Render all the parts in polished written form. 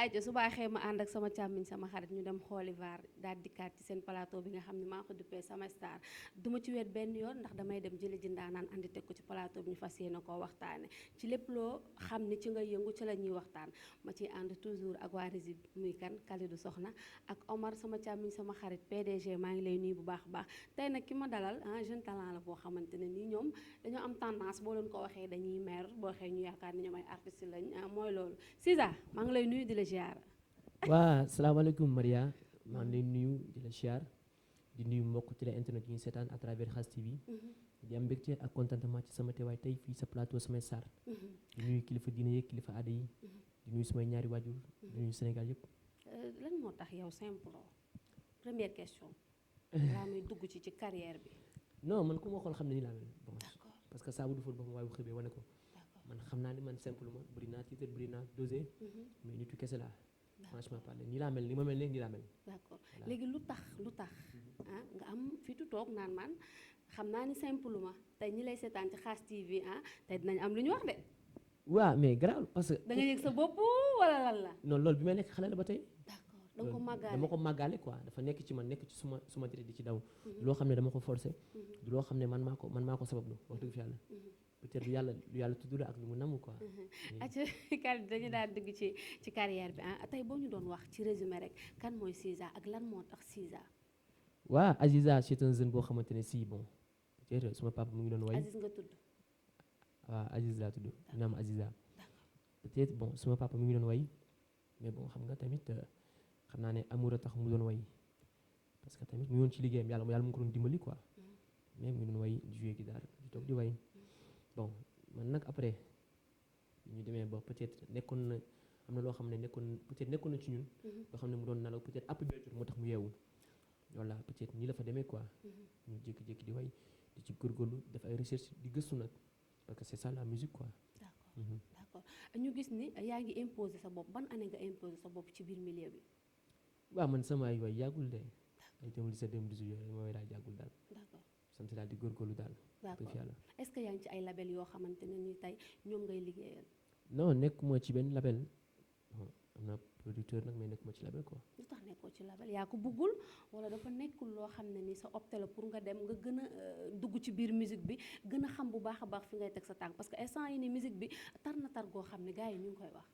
ayca su baaxee ma ànd ak sama càmmiñ sama xarit ñu dem xooli vaar daal dikkaat ci seen plateau bi nga xam ne maa ko duppee sama star duma ci wet benn yoon ndax damay dem jëli ji ndaanaan andi teg ko ci plateau bi ñu fas yéene koo waxtaane ci lépp loo xam ni ci nga yëngu ci la ñuy waxtaan ma ciy ànd toujours ak waa Rési muy kan Kalidou Soxna ak Omar sama càmmiñ sama xarit PDG maa ngi lay nuyu bu baax a baax tey nag ki ma dalal jeune talent la boo xamante ne nii ñoom dañoo am tendance boo leen ko waxee dañuy mer boo waxee ñu yaakaar ni ñoom ay artistes lañ mooy loolu Ziza maa ngi lay nuyu di la ziar. waa salaamaaleykum Maria maa ngi lay nuyu di la ziar di nuyu mbokk télé internet yi ñu seetaan à travers Khass TV di am mbégte ak contentement ci sama teewaay tey fii sa plateau samay sar di nuyu kilifa diine yeeg kilifa aada yi di nuyu samay ñaari waajur di nuyu Sénégal yëpp. lan moo tax yow simple première question. laa muy dugg ci carrière bi. non man ku ma xool xam ne nii laa mel. d'accord parce que saabu du fóot boppam waaye bu xëbee wane ko. man xam naa ni man simple ma bëri naa titre bëri naa dosé. mais nitu kese laa. franchement parler nii laa mel ni ma mel léegi nii laa mel. d'accord léegi lu tax nga am fitu toog naan man xam naa ni simple ma tey ñi lay seetaan ci Khass TV tey dinañ am lu ñu wax de. waaw mais grave parce que. da nga yëg sa bopp wala lan la. non loolu bi may nekk xale la ba tey. d'accord danga ko màggaale dama ko màggaale quoi dafa nekk ci man nekk ci suma deret di ci daw. du loo xam ne dama ko forcé. du loo xam ne man maa ko sabablu wax dëgg fi yàlla. peut-être lu yàlla tudd la ak lu mu namm quoi. acca Kalidou dañu daal dugg ci carrière bi tey boo ñu doon wax ci résumé rek kan mooy Ziza ak lan moo tax Ziza. waaw Aziza c'est un jeune boo xamante ne si bon peut-être suma papa mu ngi doon way. Aziz nga tudd. waaw Aziz laa tudd naam Aziza. peut-être bon suma papa mu ngi doon way mais bon xam nga tamit xam naa ne amour a tax mu doon way parce que tamit mu ngi woon ci liggéeyam yàlla mu ngi ko doon dimbali quoi mais mu ngi doon way di jouer guitare di toog di way. bon man nag après ñu demee ba peut-être nekkoon na am na loo xam ne nekkoon na ci ñun. loo xam ne mu doon nelaw peut-être app bi moo tax mu yeewu. voilà peut-être nii la fa demee quoi. ñu jékki-jékki di way di ci góorgóorlu def ay recherche di gëstu nag parce que c'est ça la musique quoi. d'accord ñu gis ni yaa ngi imposer sa bopp ban année nga imposer sa bopp ci biir milieu bi. waaw man sama ay way yàggul de ay 2017 2018 yooyu ma way daal yàggul daal. d'accord sant daal di góorgóorlu daal. d'accord est-ce que yaa ngi ci ay label yoo xamante ne ni tey ñoom ngay liggéeyal. non nekkuma ci benn label am na producteur nag mais nekkuma ci label quoi. lu tax nekkoo ci label yaa ko bëggul wala dafa nekkul loo xam ne ni sa opté la pour nga dem nga gën a dugg ci biir musique bi gën a xam bu baax a baax fi ngay teg sa tànk parce que instant yi ni musique bi tar na tar goo xam ne gars yi ñu ngi koy wax.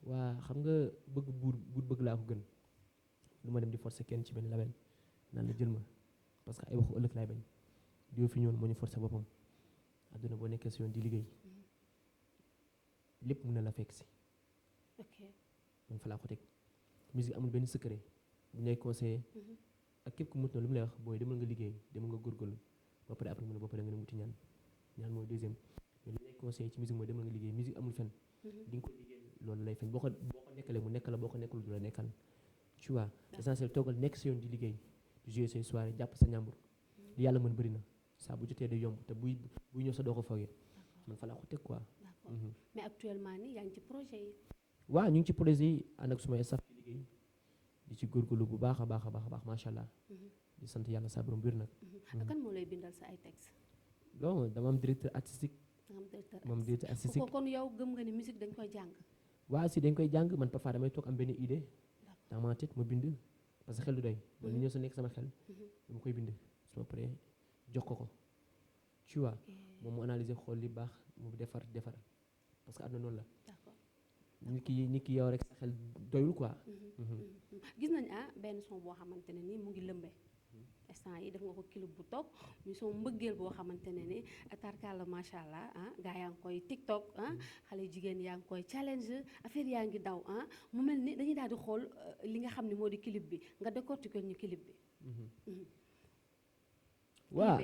waa xam nga bëgg buur bëgg laa ko gën du ma dem di forcer kenn ci benn label naan la jël ma parce que ay waxu ëllëg laay bañ. diw fi ñëwoon moo ñu forcé boppam àdduna boo nekkee si yoon di liggéey lépp mën na la fekk si. ok man fa laa ko teg musique amul benn secret bu ñu lay conseillé ak képp ku mut na lu mu lay wax booy demal nga liggéey demal nga góorgóorlu ba pare après mu ne ba pare nga dem wuti ñaan mooy deuxième mais li lay conseillé ci musique mooy demal nga liggéey musique amul fen di nga ko liggéey loolu lay feeñ boo ko nekkalee mu nekk la boo ko nekkul du la nekkal tu vois l'essentiel toogal nekk si yoon di liggéey di jouer say soirée jàpp sa ñàmbur li yàlla mën bëri na saa bu jotee day yomb te buy ñëw sa doo ko foogee man fa laa ko teg quoi. d'accord mais actuellement nii yaa ngi ci projet yi. waaw ñu ngi ci projet yi ànd ak sumay staff di liggéey di ci góorgóorlu bu baax a baax macha allah. di sant yàlla saa borom biir nag. kan moo lay bindal sa ay textes. bon dama am directeur artistique. moom directeur artistique kon yow gëm nga ni musique dañ koy jàng. waaw si dañ koy jàng man parfois damay toog am benn idée. dans ma tête ma bind parce que xel du doy. man li ñëw sa nekk sama xel. dama koy bind su ma paree jox ko tu vois moom mu analyser xool li baax mu defar parce que àdduna noonu la. d'accord nit ki yow rek sa xel doyul quoi. gis nañ benn son boo xamante ne nii mu ngi lëmbe instant yi def nga ko clip bu toog muy son mbëggeel boo xamante ne ni tarkalla macha allah gaa yaa ngi koy tiktok xale jigéen yaa ngi koy challenge affaire yaa ngi daw mu mel ni dañuy daal di xool li nga xam ne moo di clip bi nga décortiquer ñu clip bi. waaw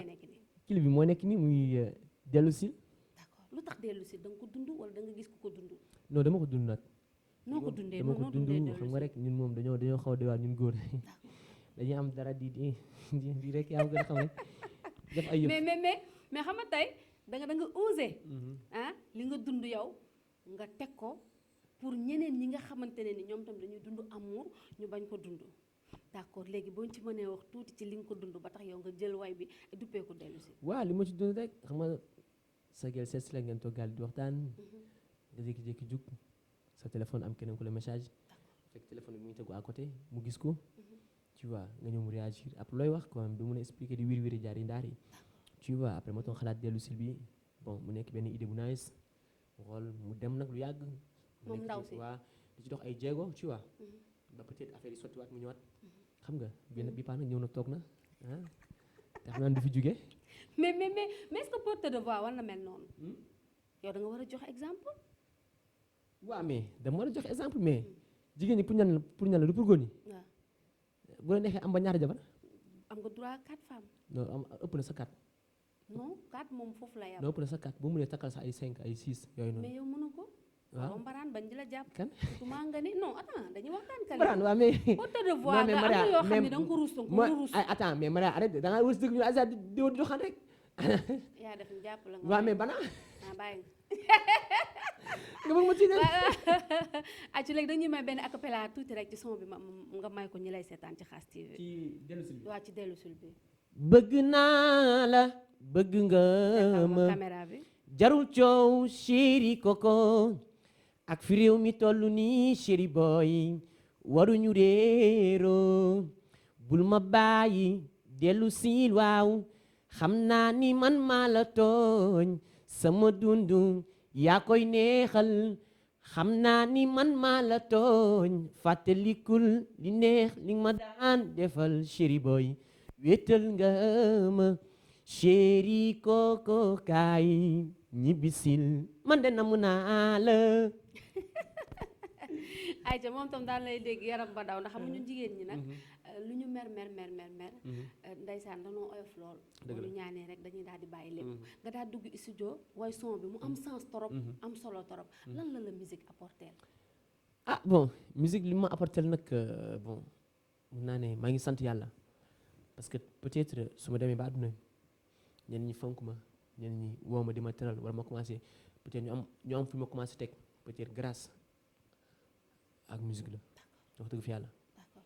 clip bi moo nekk nii muy dellu si. d'accord lu tax dellu si da nga ko dund wala da nga gis ku ko dund. non dama ko dund nag. noo ko dundee dama ko dund xam nga rek ñun moom dañoo xaw a doy waar ñun góor dañuy am dara di rek yaa gën a xam rek def ay yëf. mais xam nga tey da nga osé. li nga dund yow nga teg ko pour ñeneen ñi nga xamante ne ni ñoom tam dañuy dund amour ñu bañ ko dund. d'accord léegi boo ci mënee wax tuuti ci li nga ko dund ba tax yow nga jël way bi duppee ko dellu si. waaw li ma ci dund rek xam nga sa gel seet si la ngeen toog gaal di waxtaan. nga jékki-jékki jug sa téléphone am keneen ku la message fekk téléphone bi mu ngi tegu à côté mu gis ko tu vois nga ñëw mu réagir après looy wax quoi du mën a expliquer di wiri jaar yi ndaar yi tu vois après ma toog xalaat dellu sil bi bon mu nekk benn idée bu nice mu xool mu dem nag lu yàgg moom ndaw si waa di ci dox ay jéego tu vois ba peut-être affaire yi sottiwaat mu ñëwaat xam nga benn bi paa nag ñëw na toog na ah te xam naa du fi jóge mais est-ce que porteur de voix war na mel noonu yow da nga war a jox exemple waaw mais dama war a jox exemple mais jigéen ñi pour ñan la du pour góor ñi waaw bu la neexee am ba ñaari jabar am nga droit 4 femmes non am ëpp na sa 4 non 4 moom foofu la yam non ëpp na sa 4 boo mënee takkal sa ay 5 ay 6 yooyu noonu mais yow mënu ko waaw mbaraan bañ di la jàpp kan surtout maa nga ni non attends dañuy waxtaan kali Mbaraan waaw mais porteur de voix non, mais nga am Maria, na yoo xam mais ne da nga ko ruus moi ay attends mais Maria arrête da nga wës dëgg ñu Aziza di doxaan rek yaa def ñu jàpp la nga waaw mais bana ah bàyyi nga bëgg ma ci ah ci léegi dañuy may benn acapella tuuti rek ci son bi nga may ko ñi lay seetaan ci Khass TV ci dellusil bi waa ci dellu sul bi bëgg naa la bëgg nga ma caméra bi jarul coow chéri koko ak fi réew mi toll nii chéri boy waruñu réeroo bul ma bàyyi dellu sil waaw xam naa ni man maa la tooñ sama dundu yaa koy neexal xam naa ni man maa la tooñ fàttalikul li neex li ma daan defal chéri boy wéetal nga ma chéri koko kaay ñibbisil man de namu naa la ayca moom tam daan lay dégg yaram ba daw ndax xam ñun jigéen ñi nag lu ñu mer ndeysaan danoo oyof lool bu ñu ñaanee rek dañuy daal di bàyyi lépp nga daal dugg studio way son bi mu am sens torop am solo torop lan la musique apporter ah bon musique li ma apporter nag bon mun naa ne maa ngi sant yàlla parce que peut-être su ma demee ba àdduna ñenn ñi fonk ma ñenn ñi woo ma di ma teral wala ma commencé peut-être ñu am fu ma commencé teg peut-être grâce ak musique la wax dëgg fi yàlla d'accord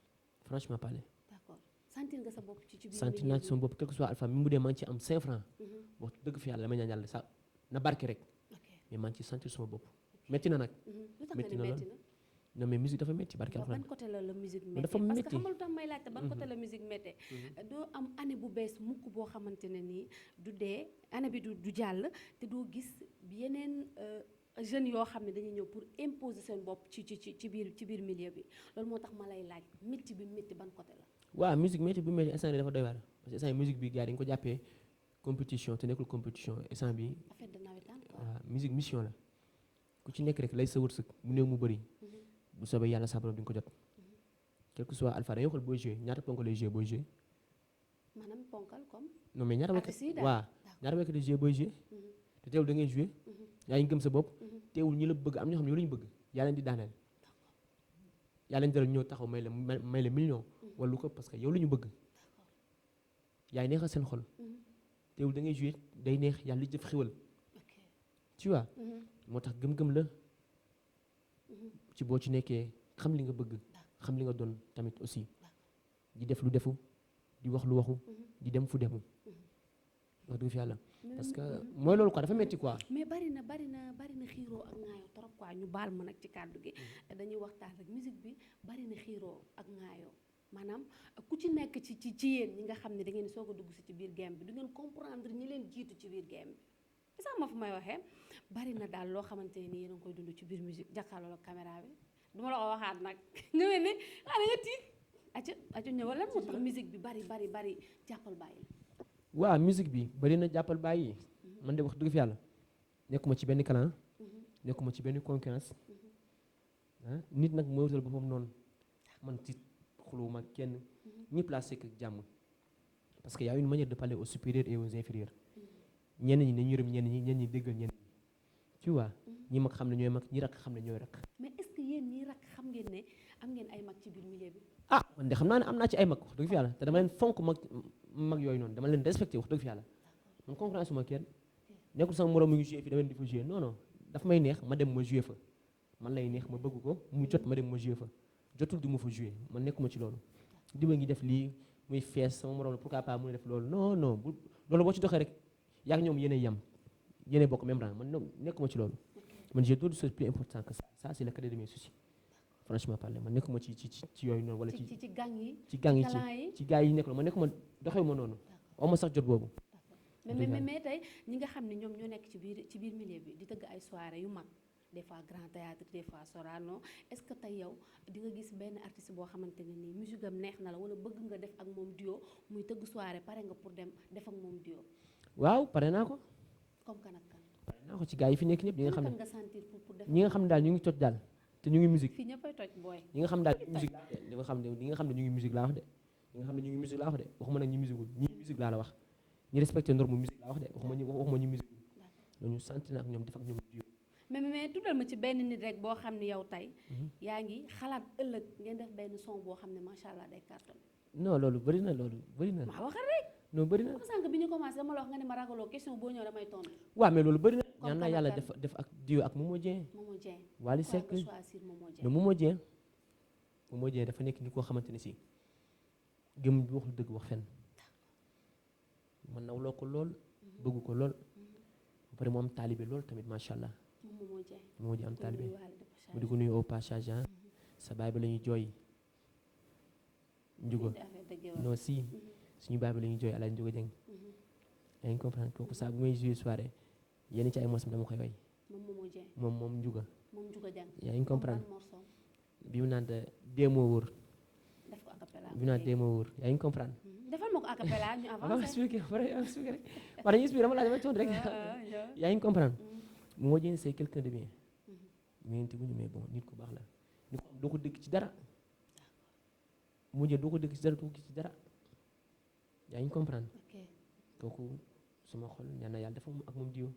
franchement parler d'accord sentir nga sa bopp ci biir sentir naa ci sama bopp quel que soit alpha mi bu dee maa ngi ci am 5 francs wax dëgg fi yàlla damay ñaan yàlla sax na barke rek mais maa ngi ci sentir sama bopp métti na nag métti na lool non mais musique dafa métti barke alxuraan ban côté la musique métti dafa parce que métti xam nga lu tax may laajte ban côté la musique métti doo am année bu bees mukk boo xamante ne nii du dee année bi du jàll te doo gis yeneen jeunes yoo xam ne dañuy ñëw pour imposer seen bopp ci biir milieu bi loolu moo tax ma lay laaj métti bi métti ban côté la waaw musique métti bi métti instant bi dafa doy waar parce que instant bi musique bi gars yi dañu ko jàppee compétition te nekkul compétition instant bi affaire de nawetaan quoi waaw musique mission la ku ci nekk rek lay sa wërsëg mu néew mu bëri bu soobee yàlla sa borom di nga ko jot quel que soit alpha dañoo xool booy joué ñaata ponk lay joué booy joué maanaam ponkal comme non mais ñaata wekk artiste yi waaw ñaata wekk di joué booy joué te teewul da ngay joué yaa ngi gëm sa bopp teewul ñi la bëgg am ñoo xam ne yow la ñu bëgg yaa leen di daaneel yaa leen jaral ñëw taxaw may la million wala lu ko parce que yow la ñu bëgg yaay neexal seen xol teewul da ngay joué day neex yàlla li jëf xiwal tu vois moo tax gëm-gëm la ci boo ci nekkee xam li nga bëgg xam li nga doon tamit aussi di def lu defu di wax lu waxu di dem fu demu wax dëgg fi yàlla parce que mooy loolu quoi dafa metti quoi mais bari na xiiroo ak ŋaayoo trop quoi ñu baal ma nag ci kàddu gi dañuy waxtaan rek musique bi bari na xiiroo ak ŋaayoo maanaam ku ci nekk ci yéen ñi nga xam ne da ngeen soog a dugg si ci biir game bi du ngeen comprendre ñi leen jiitu ci biir game bi sax ma fu may waxee bari na daal loo xamante ne ni yéen a ngi koy dund ci biir musique jàkkaarloo ak caméra bi duma la ko waxaat nag nga mel ne xanaa nga tiit aca ñëwal lan moo tax musique bi bari jàppal bàyyi waaw musique bi bari na jàppal bàyyi man de wax dëgg fi yàlla nekkuma ci benn clan nekkuma ci benn concurrence ah nit nag mooy wutal boppam noonu man ci xuluma kenn ñëpp laa sekk ak jàmm parce que y a une manière de parler aux supérieurs et aux inférieurs ñenn ñi nañu yërëm ñenn ñi déggal ñenn ñi tu vois ñi mag xam ne ñooy mag ñi rakk xam ne ñooy rakk mais est-ce que yéen ñi rakk xam ngeen ne am ngeen ay mag ci biir milieu bi ah man de xam naa ne am naa ci ay mag wax dëgg fi yàlla te dama leen fonk mag yooyu noonu dama leen respecté wax dëgg fi yàlla man concurrence ma kenn nekkul sama moroom mu ngi joué fii dama leen di fa joué non dafa may neex ma dem ma joué fa man lay neex ma bëgg ko mu jot ma dem ma joué fa jotul du ma fa joué man nekkuma ci loolu diba ngi def lii muy fees sama moroom pourquoi pas mu def loolu non bu loolu boo ci doxee rek yaa ngi ñoom yéenay yam yéenay bokk même rang man nekkuma ci loolu man j'ai d'autres choses plus importantes que ça c'est le cadet de mes soucis franchement parler man nekkuma ci yooyu noonu wala ci gang yi ci gang yi talent yi ci gars yi nekk man nekkuma doxewuma noonu aw ma sax jot boobu mais tey ñi nga xam ne ñoom ñoo nekk ci biir milieu bi di tëgg ay soirée yu mag des fois Grand Théâtre des fois Sorano est-ce que tey yow di nga gis benn artiste boo xamante ne nii musique am neex na la wala bëgg nga def ak moom duo muy tëgg soirée pare nga pour dem def ak moom duo. waaw pare naa ko. comme kan ak kan. pare naa ko ci gars yi fi nekk ñëpp ñi nga xam ne nga sentir pour def ñi nga xam ne daal ñu ngi toj daal te ñu ngi musique. fii ñëppay toj booy. ñi nga xam daal musique ñi nga xam ne ñu ngi musique laa wax de ñi nga xam ne ñu ngi musique laa wax de waxuma nag ñi musique ñi musique laa la wax ñi respecté norme musique laa wax de waxuma ñu musique dañu sant na ak ñoom def ak ñoom duo. mais tuddal ma ci benn nit rek boo xam ne yow tey yaa ngi xalaat ëllëg ngeen def benn son boo xam ne macha allah day carton. non loolu bëri na maa waxal rek. non bëri na sànq bi ñu commencé dama la wax nga ne ma ragaloo question boo ñëw damay tontu. waaw mais loolu bëri na ñaan naa yàlla def ak duo ak Momo Dieng. Wally Seck mais Momo Dieng dafa nekk ni koo xamante ne si gëm bi wax lu dëgg wax fen man nawloo ko lool bëgg ko lool ba pare mu am taalibe lool tamit macha allah. Momo Dieng am taalibe mu di ko nuyu au passage sa baay ba la ñuy jooy njugo non si suñu baay ba la ñuy jooy Alaaji Njugo Dieng yaa ngi comprendre kooku saa bu may jouer soirée yenn ci ay mosam dama koy way moom njuga yaa ngi comprendre bi mu naan deemoo wóor bi mu naan deemoo wóor yaa ngi comprendre defal ma ko acapella ñu avancé expliqué war nañu expliqué dama laaj dama coon rek yaa ngi comprendre Momo Dieng c'est quelqu'un de bien mais te guñu mais bon nit ku baax la nit ko doo ko dégg ci dara Momo Dieng doo ko dégg ci dara doo ko gis ci dara yaa ngi comprendre kooku suma xol ñaan na yàlla dafa ak moom diwo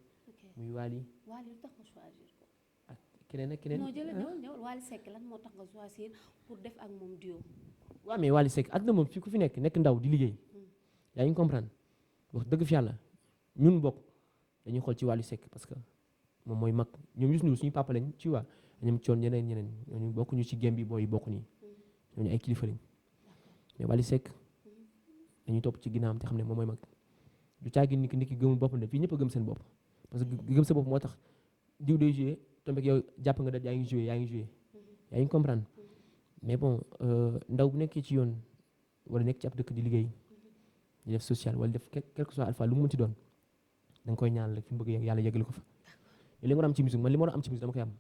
muy Wally lu tax nga choisir ko ak keneen ak keneen non ñëwal Wally Seck lan moo tax nga choisir pour def ak moom duo. waaw mais Wally Seck àdduna moom fii ku fi nekk ndaw di liggéey yaa ngi comprendre wax dëgg fi yàlla ñun bokk dañuy xool ci Wally Seck parce que moom mooy mag ñoom Youssou Ndour suñu papa lañ ci waa ñoom coon ñeneen ñooñu bokkuñu ci gem bi booy bokku nii ñooñu ay kilifa lañ mais Wally Seck dañuy topp ci ginnaawam te xam ne moom mooy mag du caagi nit ki gëmul boppam de fii ñëpp a gëm seen bopp parce que gëm sa bopp moo tax diw day joué tombé ak yow jàpp nga da yaa ngi joué yaa ngi comprendre mais bon ndaw bu nekkee ci yoon wala nekk ci ab dëkk di liggéey di def social wala def quelque soit alpha lu mu mënti doon da nga koy ñaan rek fi mu bëgg yàlla yeggali ko fa li nga war a am ci musique man li ma war a am ci musique dama koy am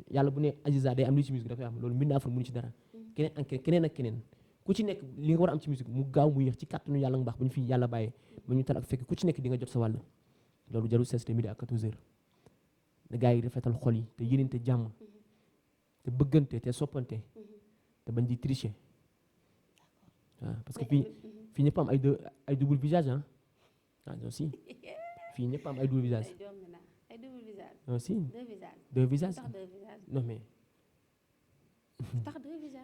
yàlla bu ne Aziza day am li ci musique da koy am loolu mbind afar mënu ci dara keneen ak keneen ku ci nekk li nga war a am ci musique mu gaaw mu yéex ci kàttanu yàlla nga baax ba ñu fi yàlla bàyyee ba ñu tal ak fekk ku ci nekk di nga jot sa wàll loolu jarul sees te midi ak 14 heures da gars yi rafetal xol yi te yénente jàmm te bëggante te soppante te bañ di tricher waaw parce que fii ñëpp am ay double visage non si fii ñëpp am ay double visage non si deux visages non mais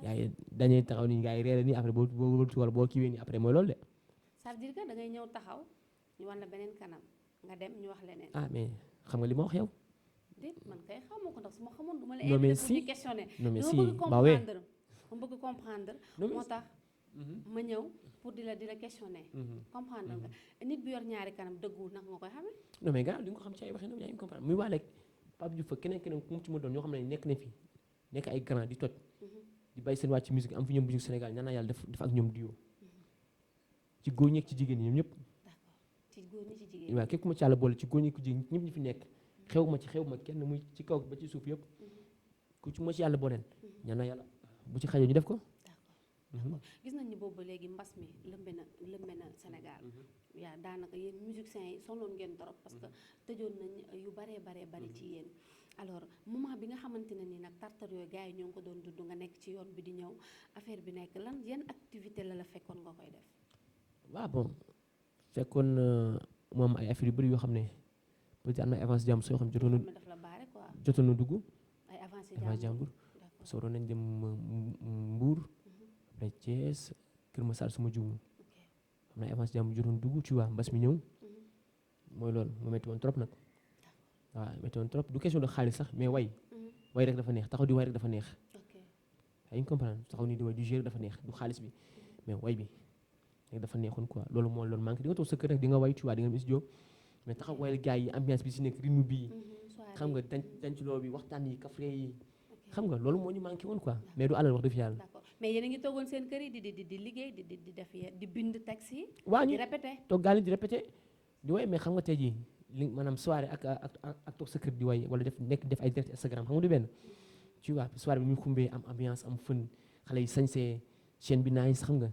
yaa ngi dañuy taxaw ni gars yi reere nii après boo kiiwee nii après mooy loolu de. ça veut dire que da ngay ñëw taxaw ñu wan la beneen kanam nga dem ñu wax leneen. mais xam nga li ma wax yow. déet man kay xamoo ko ndax su ma xamoon du ma la non mais invité pour ñu questionner. non mais si ma bëgg comprendre moo tax ma ñëw pour di la questionner. comprendre nga nit bu yor ñaari kanam dëggu nag nga koy xamee. non mais gars di nga ko xam ci ay waxi yaa ngi comprendre muy waa rek Pape Diouf fa keneen ku mu ci ma doon ñoo xam ne nekk na fi nekk ay grand di toj di bàyyi seen wàcc ci musique am fi ñoom musique Sénégal ñaan naa yàlla def ak ñoom duo ci góor ñi ak ci jigéen ñi ñoom ñëpp ci góor ñi ci jigéen ñi waaw képp ku ma ci yàlla boole ci góor ñi ku jigéen ñëpp ñi fi nekk xew ma kenn muy ci kaw ba ci suuf yëpp ku ci ma ci yàlla booleel ñaan naa yàlla bu ci xajoo ñu def ko d'accord gis nañ ni boobu ba léegi mbas mi lëmbe na Sénégal yaa daanaka yéen musiciens yi sonnoon ngeen trop parce que tëjoon nañ yu baree bari ci yéen alors moment bi nga xamante ne nii nag tartar yooyu gars yi ñoo ngi ko doon dund nga nekk ci yoon bi di ñëw affaire bi nekk lan yan activité la fekkoon nga koy def waaw bon fekkoon mu am ay affaire yu bëri yoo xam ne peut-être am na avance jàmbur soo xam jotoon na dugg ay avance jàmbur soo doon nañ dem Mbour après Thiès Kër Massar suma juum am na ay avance jàmbur jotoon dugg ci waa mbas mi ñëw mooy loolu mu metti woon trop nag waaw metti woon trop du question de xaalis sax mais way rek dafa neex taxaw di way rek dafa neex yaa ngi comprendre taxaw ni di way du jeu dafa neex du xaalis bi mais way bi rek dafa neexoon quoi loolu moo loolu manqué di nga toog sa kër rek di nga way ci waa di nga dem studio mais taxaw wayal gars yi ambiance bi si nekk rythme bi xam nga dancloo bi waxtaan yi kafre yi xam nga loolu moo ñu manqué woon quoi mais du alal wax dëgg fi yàlla. d'accord mais yéen a ngi toogoon seen kër yi di liggéey di def di bind texte yi. waa di ñu répété. toog gaal di répété di woy mais xam nga tey jii li maanaam soirée ak toog sa kër di woy wala def ay direct Instagram xam nga du benn. tu vois soirée bi ñu xumbee am ambiance am fën xale yi sañsee chaîne bi nice xam nga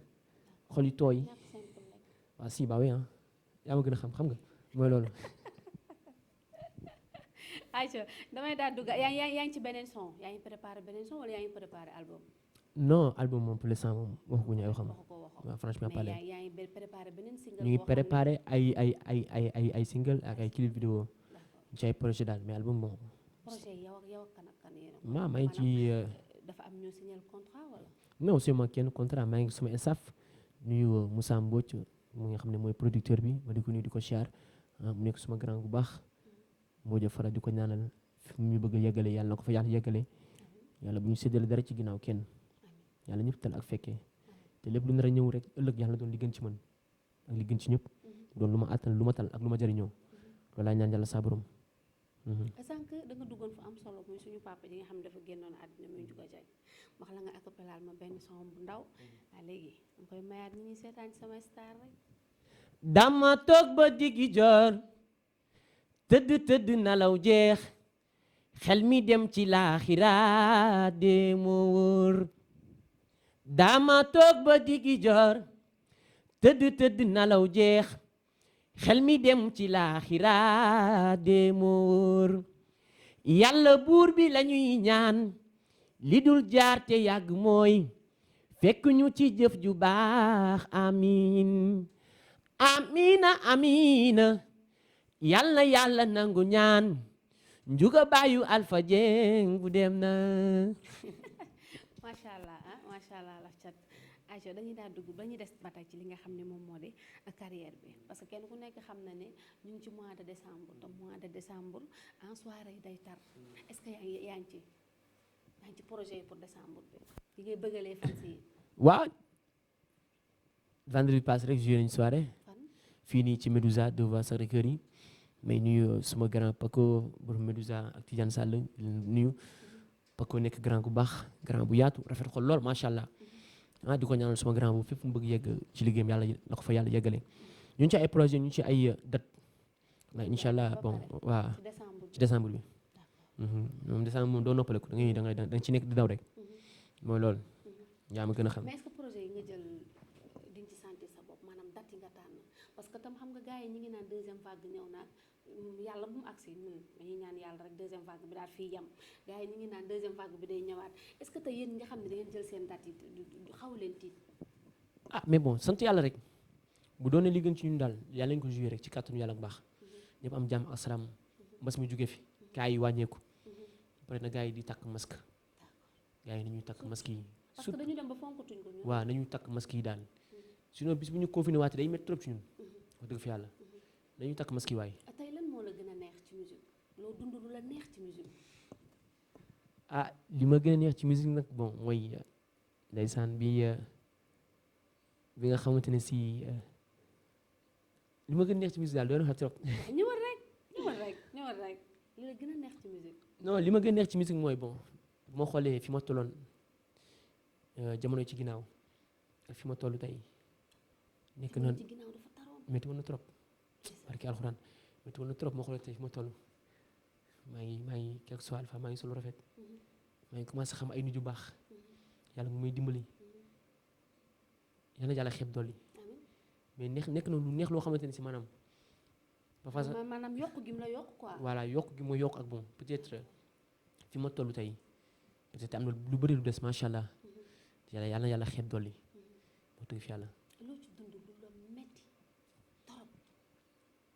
xol yi tooy waaw si ba oui ah yaa ma gën a xam nga mooy loolu. Aïcha damay daal dugg yaa ngi ci beneen son yaa ngi préparé beneen son wala yaa ngi préparé album. non album moom pour l'instant moom waxaguñu ay waxam. waaw franchement mais parler yaa ngi préparé beneen single. ñu ngi préparé ay single ak ay clip vidéo ci ay projet daal mais album moom. projet yow ak kan yéen a. maa ngi ci. dafa am ñu signé contrat wala. non c'est moi kenn contrat maa ngi sama staff nuyu Moussa Mbodj mu nga xam ne mooy producteur bi ma di ko nuyu di ko siyaar mu nekk suma grand bu baax Mbodj Fara di ko ñaanal fi mu ñu bëgg a yeggale yàlla na ko fa yàlla yeggale yàlla bu ñu séddale dara ci ginnaaw kenn yàlla ñëpp tal ak fekkee te lépp lu nar a ñëw rek ëllëg yàlla doon li gën ci man ak li gën ci ñëpp doon lu ma àttal lu ma tal ak lu ma jëriñoo loolu laay ñaan yàlla saa borom. sànq da nga duggoon fu am solo muy suñu papa ji nga xam ne dafa génnoon àddina muy Ndiouga Diagne wax la nga acapellal ma benn son bu ndaw léegi danga koy mayaat ñi ñuy seetaan ci Sama Star rek. dama toog ba diggi joor tëdd nalaw jeex xel mi dem ci laaxira de moo wóor dama toog ba diggi joor tëdd nalaw jeex xel mi dem ci laaxira de moo wóor yàlla buur bi lañuy ñaan li dul jaar te yàgg mooy fekk ñu ci jëf ju baax amiin amiina yàlla nangu ñaan njuga bàyyu Alpha Dieng bu dem na. macha allah la cat Aïcha dañuy daal dugg ba ñu des ba tey ci li nga xam ne moom moo di carrière bi parce que kenn ku nekk xam na ne ñu ngi ci mois de décembre te mois de décembre en soirée yi day tar est-ce que yaa ngi ci projet yi pour décembre bi yi ngay bëggalee fan si. waaw vendredi passé rek joué nañu soirée fii nii ci Médouza devant Sacré-Cœur yi may nuyu suma grand Paco borom Médouza ak Tidiane Sall nuyu Paco nekk grand bu baax grand bu yaatu rafet xol lool macha allah di ko ñaanal suma grand bu fépp mu bëgg yegg ci liggéeyam yàlla na ko fa yàlla yeggale ñu ngi ci ay projet ñu ngi ci ay date waaye incha allah bon waaw ci décembre bi moom décembre moom doo noppaleku da nga ci nekk di daw rek mooy loolu yaa ma gën a xam. mais est-ce que projet yi nga jël di nga ci sentir sa bopp maanaam date yi nga tànn parce que tam xam nga gars yi ñi ngi naan deuxième vague ñëw na yàlla bu mu agsi ñun dañuy ñaan yàlla rek deuxième vague bi daal fii yem gars yi ñi ngi naan deuxième vague bi day ñëwaat est-ce que tey yéen nga xam ne da ngeen jël seen date yi xaw leen tiit. mais bon sant yàlla rek bu doonee li gën ci ñun daal yàlla nañ ko joué rek ci kàttanu yàlla bu baax ñëpp am jàmm ak salaam mbas mi jóge fi gars yi wàññeeku pare na gars yi di takk masque gars yi nañuy takk masque yi. parce que dañu dem ba fonkatuñ ko ñun. waaw nañu takk masque yi daal sinon bis bu ñu confiné waatee day métti trop ci ñun wax dëgg fi yàlla nañu takk masque yi waaye. tey lan moo la gën a neex ci musique loo dund lu la neex ci musique. li ma gën a neex ci musique nag bon mooy ndeysaan bi nga xamante ne si li ma gën a neex ci musique daal doon wax trop. ñëwal rek li la gën a neex ci musique. non li ma gën a neex ci musique mooy bon bu ma xoolee fi ma tolloon jamono ci ginnaaw ak fi ma toll tey nekk na métti woon na trop barki alxuraan métti woon na trop moo xoolee tey fi ma toll maa ngi quelque soit alpha maa ngi solo rafet maa ngi commencé xam ay nit yu baax yàlla mu may dimbali yàlla xeeb dolli mais nekk na lu neex loo xamante ne si maanaam parfois maanaam yokk gi mu la yokk quoi. voilà yokk gi ma yokk ak bon peut-être fi ma toll tey peut-être am na lu bëri lu des macha allah yàlla xeeb dolli wax dëgg fi yàlla. loo ci dund lu la metti torop.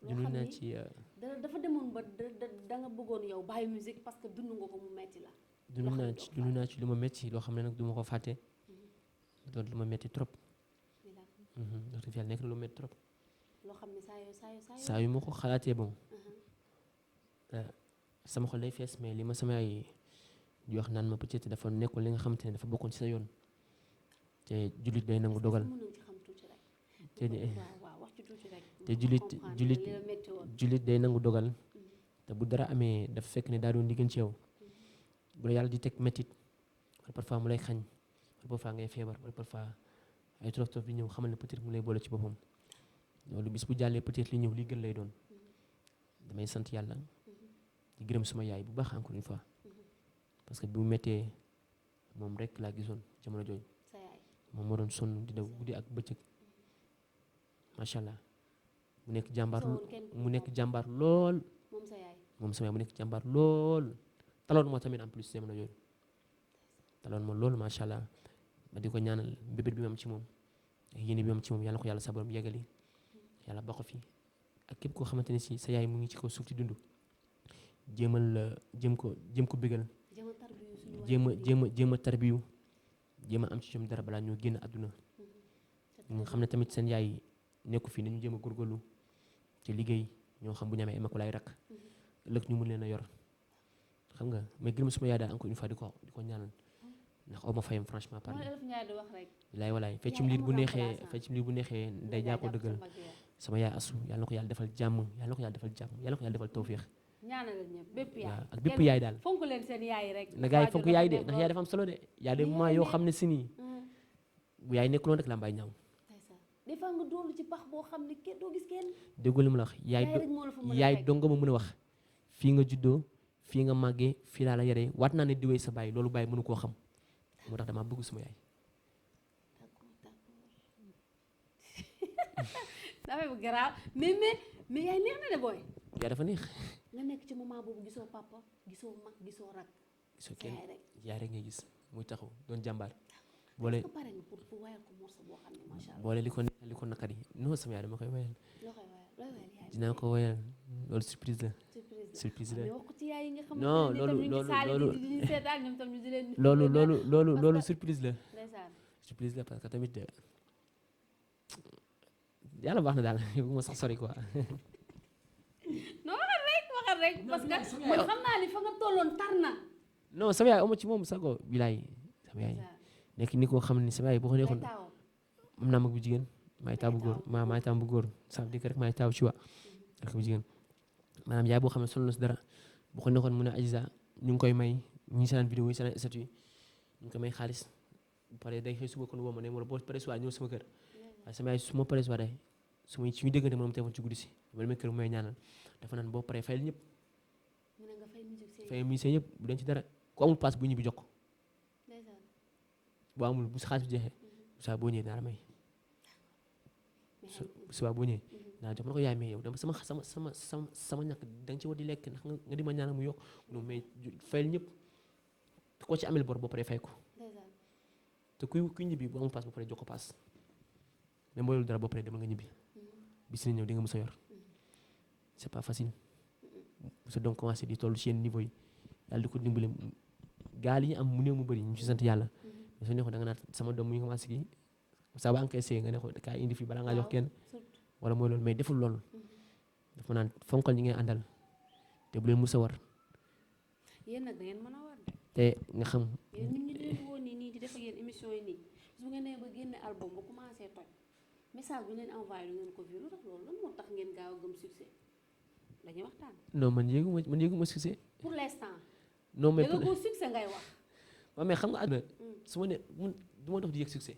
dund naa ci dafa demoon ba da nga bëggoon yow bàyyi musique parce que dund nga ko mu metti la. dund naa ci lu ma metti loo xam ne nag du ma ko fàtte. doon lu ma metti trop. wax dëgg fi yàlla nekk na lu metti trop. loo xam ne saa yu ma ko xalaatee bon. sama xol day fees mais li ma sama ay di wax naan ma peut-être dafa nekkoon li nga xamante ne dafa bokkoon ci sa yoon. te jullit day nangu dogal. te jullit day nangu dogal. te bu dara amee dafa fekk ne daa doon li gën ci yow. bu la yàlla di teg métit wala parfois mu lay xañ wala parfois ngay feebar wala parfois ay tolof-tolof di ñëw xamal ne peut-être mu lay boole ci boppam loolu bis bu jàllee peut-être li ñëw li gën lay doon damay sant yàlla di gërëm suma yaay bu baax encore une fois parce que bi mu méttee moom rek laa gisoon jamono jooju sa yaay moom moo doon sonn di daw guddi ak bëccëg macha allah mu nekk jàmbaar mu nekk jàmbaar lool moom sa yaay moom sama yaay mu nekk jàmbaar lool taloon moo tamit en plus jamono jooju taloon ma lool macha allah ma di ko ñaanal bébét bi ma am ci moom ak yéene bi ma am ci moom yàlla ko yàlla sa borom yeggali yàlla ba ko fi ak képp koo xamante ne si sa yaay mu ngi ci kaw suuf di dund jëm ko bégal jéem a tarbiyu jéem a am ci ñoom dara balaa ñoo génn àdduna nga xam ne tamit seen yaay nekku fii nañu jéem a góorgóorlu te liggéey ñoo xam bu ñu amee ay mag wala ay rakk ëllëg ñu mën leen a yor xam nga mais gërëm suma yaay daal encore une fois di ko ñaanal ndax aw ma fayam franchement parler laay walaay feccum liir bu neexee nday jaa ko dëggal sama yaay asu yàlla na ko yàlla defal jàmm yàlla na ko yàlla defal tawféex ñaanal ñëpp bépp yaay waaw ak bépp yaay daal fonk leen seen yaay rek na gaa yi fonk yaay de ndax yaay dafa am solo de yaa de moment yoo xam ne si nii bu yaay nekkuloon rek la mbay ñaaw des fois nga doolu ci pax boo xam ne kenn doo gis kenn déggoo li mu la wax yaay dong nga ma mën a wax fii nga juddoo fii nga màggee fii laa la yaree waat naa ne diwee sa baay loolu baay mënu koo xam moo tax damaa bëgg suma yaay dafay bu garaaw mais yaay neex na de booy yaay dafa neex nga nekk ci moment boobu gisoo papa gisoo mag gisoo rak gisoo kenn yaay rek ngay gis muy taxaw doon jàmbaar boole pare nga pour wayal ko morceau boo xam ne macha allah boole li ko naqari non sama yaay dama koy wayal loo koy wayal yaay dinaa ko wayal loolu surprise la mais wax ko ci yaay yi nga xam non loolu surprise la surprise la parce que tamit yàlla baax na daal bu ma sax sori quoi non waxal rek parce que man xam naa ni fa nga tolloon tar na non sama yaay amu ci moom sago bilaay sama yaay nekk ni koo xam ne sama yaay boo ko nekkoon am naa mag bu jigéen maay taaw bu góor maay taaw bu góor ça veut dire que rek maay taaw ci wa ak bu jigéen maanaam yaay boo xam ne solo na si dara boo ko nekkoon mu ne Aziza ñu ngi koy may ñi seetaan vidéo yi seetaan statut yi ñu ngi koy may xaalis bu paree day xëy suba kon woo ma ne wala boo paree soir ñëw sama kër waaye sama yaay su ma paree soir su ma suñu déggante moom téléphone ci guddi si ma demee kër may ñaanal dafa naan boo paree fayal ñëpp fay musicien ñëpp bu den ci dara ku amul passe bu ñibbi jox ko boo amul bu xaalis bi jeexee saa boo ñëwee naa la may subaa boo ñëwee naa jox ma ne ko yaay mais yow dama sama ñàkk da nga ci war di lekk ndax nga di ma ñaanal mu yokk non mais fayal ñëpp koo ci amel bor boo paree fay ko te kuy ñibbi bu amul passe boo paree jox ko passe même boo yorul dara boo paree demal nga ñibbi bis na ñëw di nga mës a yor c'est pas facile sa doom commencé di toll ci yenn niveau yi yàlla di ko dimbale gaal yi ñu am mu néew mu bëri ñu ci sant yàlla mais soo neexoon da nga naan sama doom mu ngi commencé kii saa ba encaissé nga ne ko kaa indi fii balaa ngaa jox kenn wala mooy loolu mais deful loolu dafa naan fonkal ñi ngay àndal te bu leen mës a war yéen nag da ngeen mën a war de te nga xam yéen nit ñi leen woon nii di def ak yéen émission yi nii su ngeen nee ba génne album ba commencé toj message bu leen envoyé lu ngeen ko vu lu tax loolu lan moo tax ngeen gaaw a gëm succès dañuy waxtaan non man yéeguma succès pour l'instant non mais da nga ko succès ngay wax waaw mais xam nga àdduna su ma ne du ma dox di yëg succès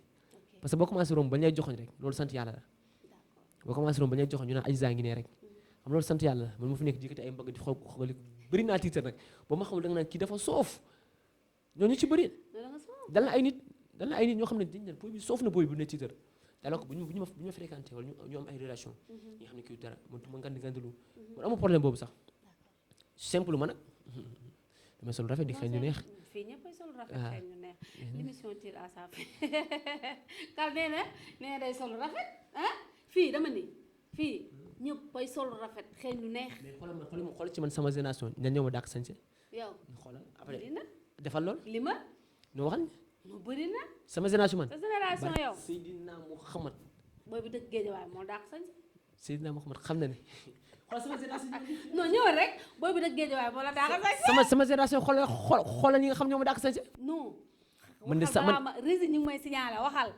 parce que boo commencé romb ba ñu lay joxoñ rek loolu sant yàlla la boo commencé romb ba ñu lay joxoñ ñu naan Aziza ngi ne rek xam loolu sant yàlla la man ma fi nekk jikati ay mbagg di xool bëri naa tiitar nag ba ma xamul da nga naan kii dafa soof ñooñu ci bëri dal na ay nit ñoo xam ne dañ naan booy bi soof na booy bu ne tiitar alors que bu ñu ma fréquenté wala ñu am ay relation ñi xam ne kii dara man ma gandilu man amul problème boobu sax simple ma nag damay sol rafet di xëy ñu neex fii ñëppay sol rafet xëy ñu neex l'émission tire à sa fin kal nee day sol rafet ah fii dama ni fii ñëppay sol rafet xëy ñu neex mais xoolal ci man sama génération ñan ñoo ma dàq sañse yow xoolal après bëri na defal lool li ma ñu waxal mu bëri na sama génération man sa génération yow Seydina Mouhamad booy bi dëkk Géejawaay moo dàq sañse Seydina Mouhamad xam na ne xoolal sama génération non ñëwal rek booy bi dëkk Géejawaay moo la dàq sañse sama génération xoolal ñi nga xam ñoo ma dàq sañse non man de sa man rési ñu ngi may signalé waxal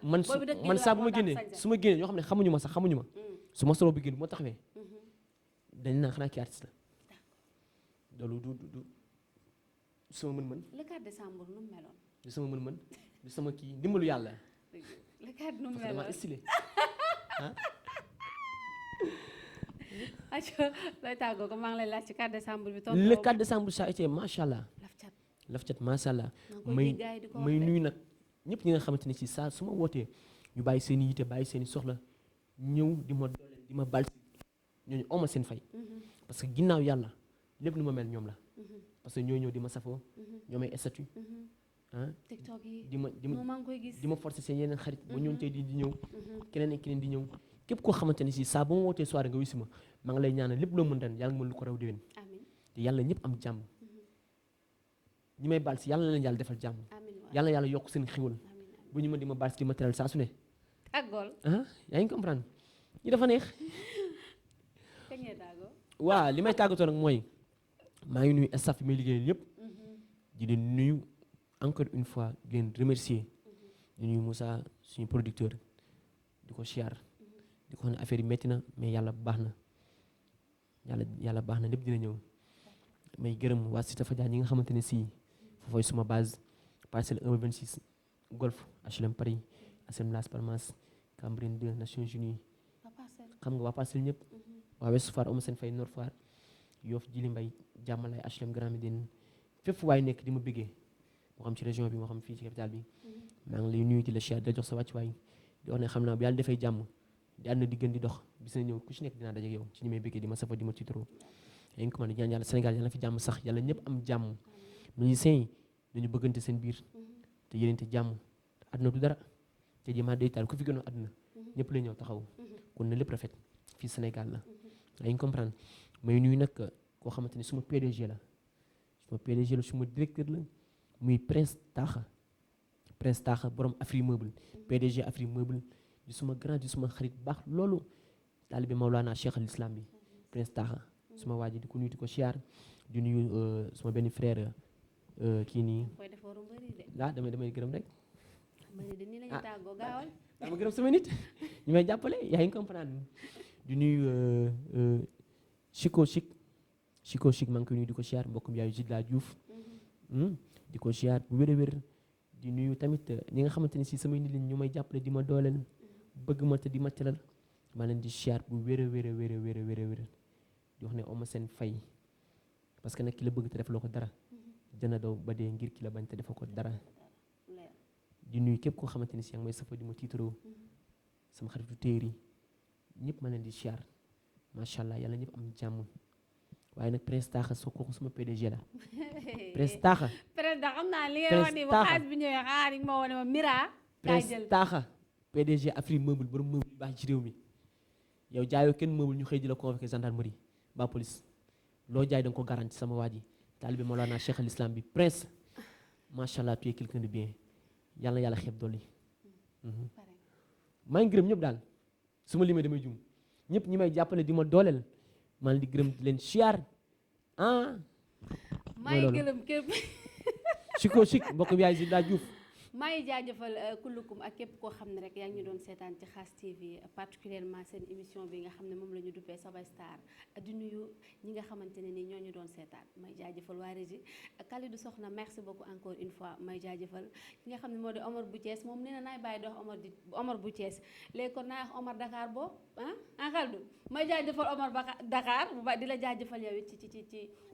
man saa bu ma génnee su ma génnee ñoo xam ne xamuñu ma sax xamuñu ma su ma solo bi génn moo taxawee dañ naa xanaa kii artiste la loolu du du sama mën-mën le 4 décembre nu mu meloon. du sama mën-mën du sama kii ndimbalu yàlla le 4 nu mu parce que dama meloon. stylé ah acca looy tàggoo ko maa ngi lay laaj ci 4 décembre bi. tontu le 4 décembre ça a été macha allah laf cat. laf cat macha allah maa ngi koy may dégg gars yi di ko wax may de. nuyu nag ñëpp ñi nga xamante ne si saa su ma wootee ñu bàyyi seen i yite bàyyi seen i soxla ñëw di ma dooleel di ma bal ñooñu oma seen fay parce que ginnaaw yàlla lépp lu ma mel ñoom la parce que ñoo ñëw di ma safoo ñoo may statut ah TikTok yi. di moom maa ngi koy gis. di ma forcer seen yeneen xarit ba ñooñu tey di ñëw keneen ak keneen di ñëw képp koo xamante ne si saa ba ma wootee soirée nga wisi ma maa ngi lay ñaanal lépp loo mën ren yàlla nga mën lu ko raw déwén amiin te yàlla ñëpp am jàmm ñi may bal si yàlla na leen yàlla defal jàmm amiin waay yàlla na yàlla yokk seen xiwal amiin bu ñu mën di ma bal si di ma teral saa su ne ak gol. ah yaa ngi comprendre ñi dafa neex kañ ngay tàggoo. waaw li may tàggatoo nag mooy maa ngi nuyu staff yi may liggéeyal yëpp di leen nuyu encore une fois di leen remercier di nuyu Moussa suñu producteur di ko siyaar di ko xam ne affaire yi métti na mais yàlla baax na yàlla baax na lépp dina ñëw may gërëm waa Cité Fadia ñi nga xamante ne si foofooy suma base parcelle 1 ba 26 Golf HLM Paris HLM Las Palmas Cambérène 2 Nations Unies xam nga waa parcelle ñëpp waa Ouest Foire Oumou Sène Faye Nord Foire Yoff Djily Mbaye Diamalaye HLM Grand Médine fépp waay nekk di ma bëggee moo xam ci région bi moo xam fii ci capitale bi maa ngi lay nuyu di la siyaar di la jox sa wàccuwaay di wax ne xam naa bu yàlla defay jàmm di ànd di gën di dox bis na ñëw ku ci nekk dinaa daje ak yow ci ñi may bëggee di ma safa di ma tiitaroo yaa ngi commandé ñaan yàlla Sénégal yàlla na fi jàmm sax yàlla ñëpp am jàmm musiciens yi dañu bëggante seen biir te yéneente jàmm àdduna du dara te ji maa day taal ku fi gënoon àdduna ñëpp lay ñëw taxaw kon na lépp rafet fii Sénégal la yaa ngi comprendre may nuyu nag koo xamante ne suma PDG la suma directeur la muy Prince Taxa borom Afri Meuble PDG Afri Meuble di suma grand di suma xarit baax loolu taalibe Maulana Cheikh al Islam bi Prince Taxa suma waa ji di ko nuyu di ko siyaar di nuyu suma benn frère kii nii damay gërëm rek dama gërëm sama nit ñu may jàppale yaa ngi comprendre di nuyu Chico Chic maa ngi koy nuyu di ko siyaar mbokkum yaayu Zidla Diouf di ko siyaar bu wér a wér di nuyu tamit ñi nga xamante ne si samay nit lañ ñu may jàppale di ma dooleel bëgg ma te di ma teral maa leen di siyaar bu wér a wér di wax ne oma seen fay parce que nag ki la bëgg te def loo ko dara dana daw ba dee ngir ki la bañ te defoo ko dara di nuyu képp koo xamante ne si yaa ngi may safa di ma tiitaroo sama xaritu téer yi ñëpp ma leen di siyaar macha allah yàlla ñëpp am jàmm waaye nag Prince Taxa soo kooku suma PDG la Prince Taxa xam naa li ngay wax ni ba xaalis bi ñëwee xaar yi ma wane ma Mira Prince Taxa PDG Afri Meuble borom meuble yu baax ci réew mi yow jaayoo kenn meuble ñu xëy di la convoqué gendarmerie ba police loo jaay da nga ko garanti sama waa ji taalibe Mawlana Cheikh al Islam bi Prince macha allah tu es quelqu'un de bien yàlla yàlla xeeb dolli maa ngi gërëm ñëpp daal su ma limee damay jum ñëpp ñi may jàppale di ma dooleel maa ngi di gërëm di leen siyaar maa ngi gërëm képp Chico Chic mbokk bi yaay Zidla Diouf maa ngi jaajëfal kullukum ak képp koo xam ne rek yaa ngi ñu doon seetaan ci Khass TV particulièrement seen émission bi nga xam ne moom la ñu duppee Sabay Star di nuyu ñi nga xamante ne ni ñoo ñu doon seetaan may jaajëfal waa régie Kalidou Soxna merci beaucoup encore une fois may jaajëfal ki nga xam ne moo di Omar bu Thiès moom nee na naay bàyyi dox Omar bu Thiès léegi kon naa wax Omar Dakar boobu Kalidou may jaajëfal Omar Dakar bu baax di la jaajëfal yow it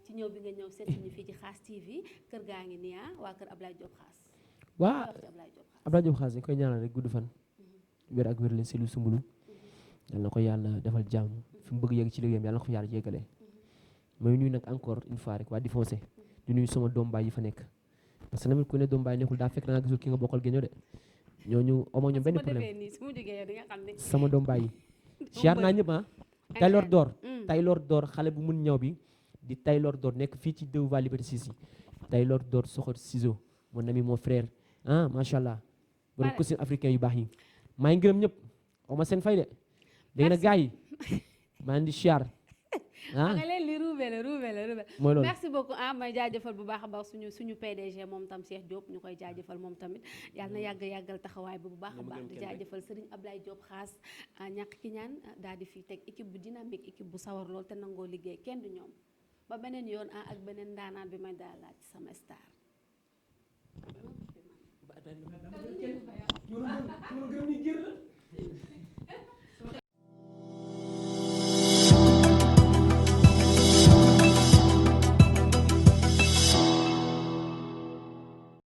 ci ñëw bi nga ñëw seet ñu fii ci Khass TV kër gaa ngi nii waa kër Ablaye Diop Khass waa Abdoulaye Diop Khass dañ koy ñaanal rek gudd fan wér ak wér leen si lu sumbulu yal na ko yàlla defal jàmm fi mu bëgg yegg ci liggéeyam yàlla na ko fa yàlla yeggalee may nuyu nag encore une fois rek waa di foncé di nuyu sama doom baay yi fa nekk parce que namit ku ne doom baay nekkul daa fekk na nga gisul ki nga bokkal géñoo de ñooñu amoo ñoom benn problème sama doom baay yi siyaar naa ñëpp Taylor Door xale bu mun ñaw bi di Taylor Door nekk fii ci Deouva Liberté 6 yi Taylor Door soxor ciseau mon ami mon frère macha allah borom costume africain yu baax yi maa ngi gërëm ñëpp oma seen fay de léegi nag gars yi maa ngi di siyaar nga leen li ruubee mooy loolu merci beaucoup may jaajëfal bu baax a baax suñu PDG moom tam Cheikh Diop ñu koy jaajëfal moom tamit yàlla na yàggal taxawaay bu baax a baax di jaajëfal Serigne Ablaye Diop Khass ñàkk ki ñaan daal di fi teg équipe bu dynamique équipe bu sawar lool te nangoo liggéey kenn du ñoom ba beneen yoon ak beneen ndaanaan bi may daal laaj ci sama star.